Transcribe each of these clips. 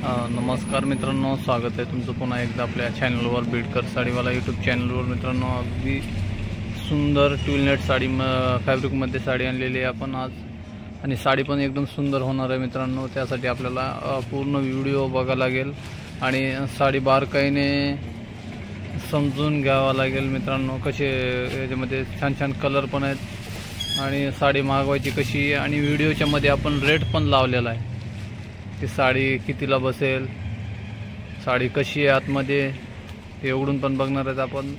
नमस्कार मित्रांनो, स्वागत आहे तुमचं पुन्हा एकदा आपल्या चॅनलवर बीडकर साडीवाला यूट्यूब चॅनलवर। मित्रांनो, अगदी सुंदर ट्विलनेट साडी फॅब्रिकमध्ये साडी आणलेली आहे आपण आज, आणि साडी पण एकदम सुंदर होणार आहे मित्रांनो। त्यासाठी आपल्याला पूर्ण व्हिडिओ बघायला लागेल आणि साडी बारकाईने समजून घ्यावा लागेल मित्रांनो। कसे याच्यामध्ये छान छान कलर पण आहेत आणि साडी मागवायची कशी, आणि व्हिडिओच्या मध्ये आपण रेट पण लावलेला आहे की साडी कितीला बसेल, साडी कशी आहे आतमध्ये ते उघडून पण बघणार आहेत आपण,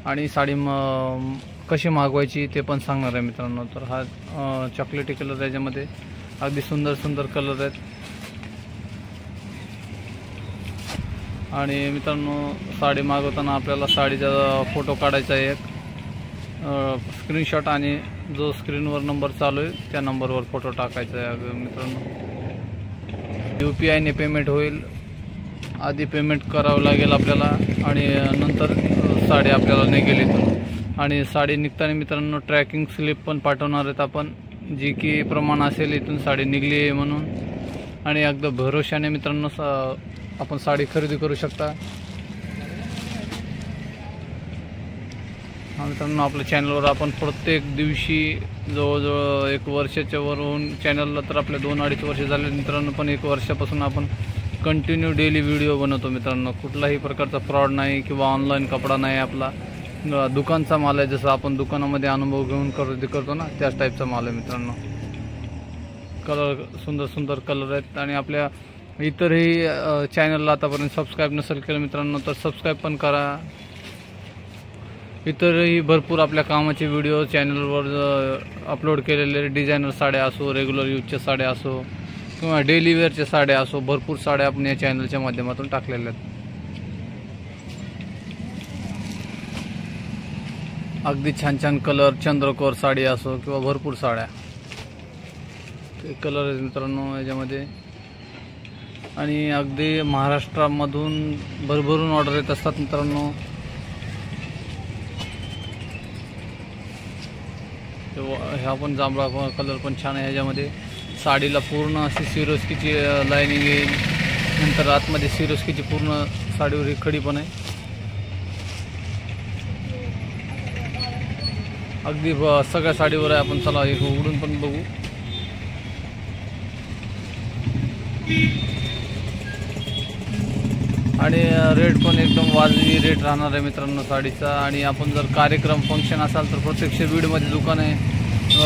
आणि साडी कशी मागवायची ते पण सांगणार आहे मित्रांनो। तर हा चॉकलेटी कलर याच्यामध्ये अगदी सुंदर सुंदर कलर आहेत। आणि मित्रांनो, साडी मागवताना आपल्याला साडीचा फोटो काढायचा आहे, एक स्क्रीनशॉट, आणि जो स्क्रीनवर नंबर चालू आहे त्या नंबरवर फोटो टाकायचा आहे मित्रांनो। UPI ने पेमेंट होईल, आधी पेमेंट करावं लागेल आपल्याला आणि नंतर साडी आपल्याला निघेल इथून। आणि साडी निघताना मित्रांनो ट्रॅकिंग स्लिप पण पाठवणार आहेत आपण, जी की प्रमाण असेल इथून साडी निघली आहे म्हणून। आणि अगदी भरोशाने मित्रांनो आपण साडी खरेदी करू शकता। मित्रांनो, आपल्या चॅनलवर आपण प्रत्येक दिवशी जवळजवळ 1 वर्षाच्या वरून चॅनलला तर आपल्या 2-2.5 वर्ष झाले मित्रांनो, पण 1 वर्षापासून आपण कंटिन्यू डेली व्हिडिओ बनवतो मित्रांनो। कुठलाही प्रकारचा फ्रॉड नाही किंवा ऑनलाईन कपडा नाही, आपला दुकानचा माल आहे। जसं आपण दुकानामध्ये अनुभव घेऊन खरेदी करतो ना, त्याच टाईपचा माल आहे मित्रांनो। कलर सुंदर सुंदर कलर आहेत, आणि आपल्या इतरही चॅनलला आतापर्यंत सबस्क्राईब नसेल केलं मित्रांनो तर सबस्क्राईब पण करा। इतरही भरपूर आपल्या कामाचे व्हिडिओ चॅनलवर अपलोड केलेले, डिझायनर साड्या असो, रेग्युलर यूजच्या साड्या असो किंवा डेली वेअरच्या साड्या असो, भरपूर साड्या आपण या चॅनलच्या माध्यमातून टाकलेल्या आहेत। अगदी छान छान कलर, चंद्रकोर साडी असो किंवा भरपूर साड्या, ते कलर आहेत मित्रांनो याच्यामध्ये। आणि अगदी महाराष्ट्रामधून भरभरून ऑर्डर येत असतात मित्रांनो। ह्या पण जांभळा कलर पण छान आहे ह्याच्यामध्ये। साडीला पूर्ण अशी सिरोस्कीची लाईनिंग येईल, नंतर आतमध्ये सिरोस्कीची पूर्ण साडीवर ही खडी पण आहे। अगदी सगळ्या साडीवर आहे, आपण चला एक उघडून पण बघू। आणि रेट पण एकदम वाजवी रेट राहणार आहे मित्रांनो साडीचा। आणि आपण जर कार्यक्रम फंक्शन असाल तर प्रत्यक्ष बीडमध्ये दुकान आहे,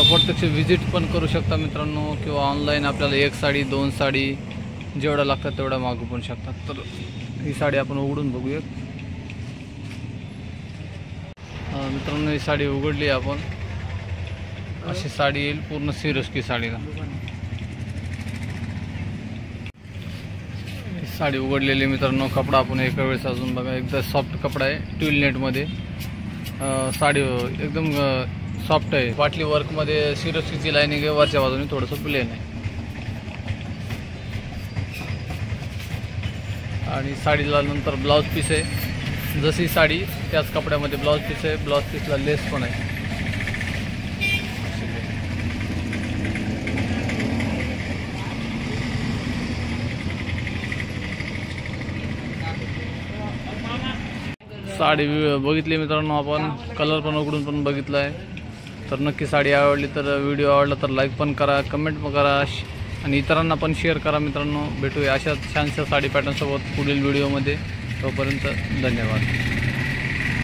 प्रत्यक्ष व्हिजिट पण करू शकता मित्रांनो, किंवा ऑनलाईन आपल्याला 1 साडी 2 साडी जेवढ्या लागतात तेवढ्या मागू पण शकतात। तर ही साडी आपण उघडून बघूया मित्रांनो। ही साडी उघडली आपण, अशी साडी येईल पूर्ण सिरोस्की साडीला। साडी उघडलेली मित्रांनो, कपडा आपण एका वेळेस अजून बघा, एकदम सॉफ्ट कपडा आहे, ट्विलनेटमध्ये साडी एकदम सॉफ्ट आहे। पाटली वर्कमध्ये सिरोस्कीची लाईनिंग आहे, वरच्या बाजूने थोडंसं प्लेन आहे। आणि साडीला नंतर ब्लाउज पीस आहे, जशी साडी त्याच कपड्यामध्ये ब्लाउज पीस आहे, ब्लाउज पीसला लेस पण आहे। साडी बघितली मित्रांनो आपण, कलर पण उघडून पण बघितला आहे। तर नक्की साडी आवडली तर व्हिडिओ आवडला तर लाईक पण करा, कमेंट पण करा, आणि इतरांना पण शेअर करा मित्रांनो। भेटूया अशा छानशा साडी पॅटर्नसोबत पुढील व्हिडिओमध्ये। तोपर्यंत धन्यवाद।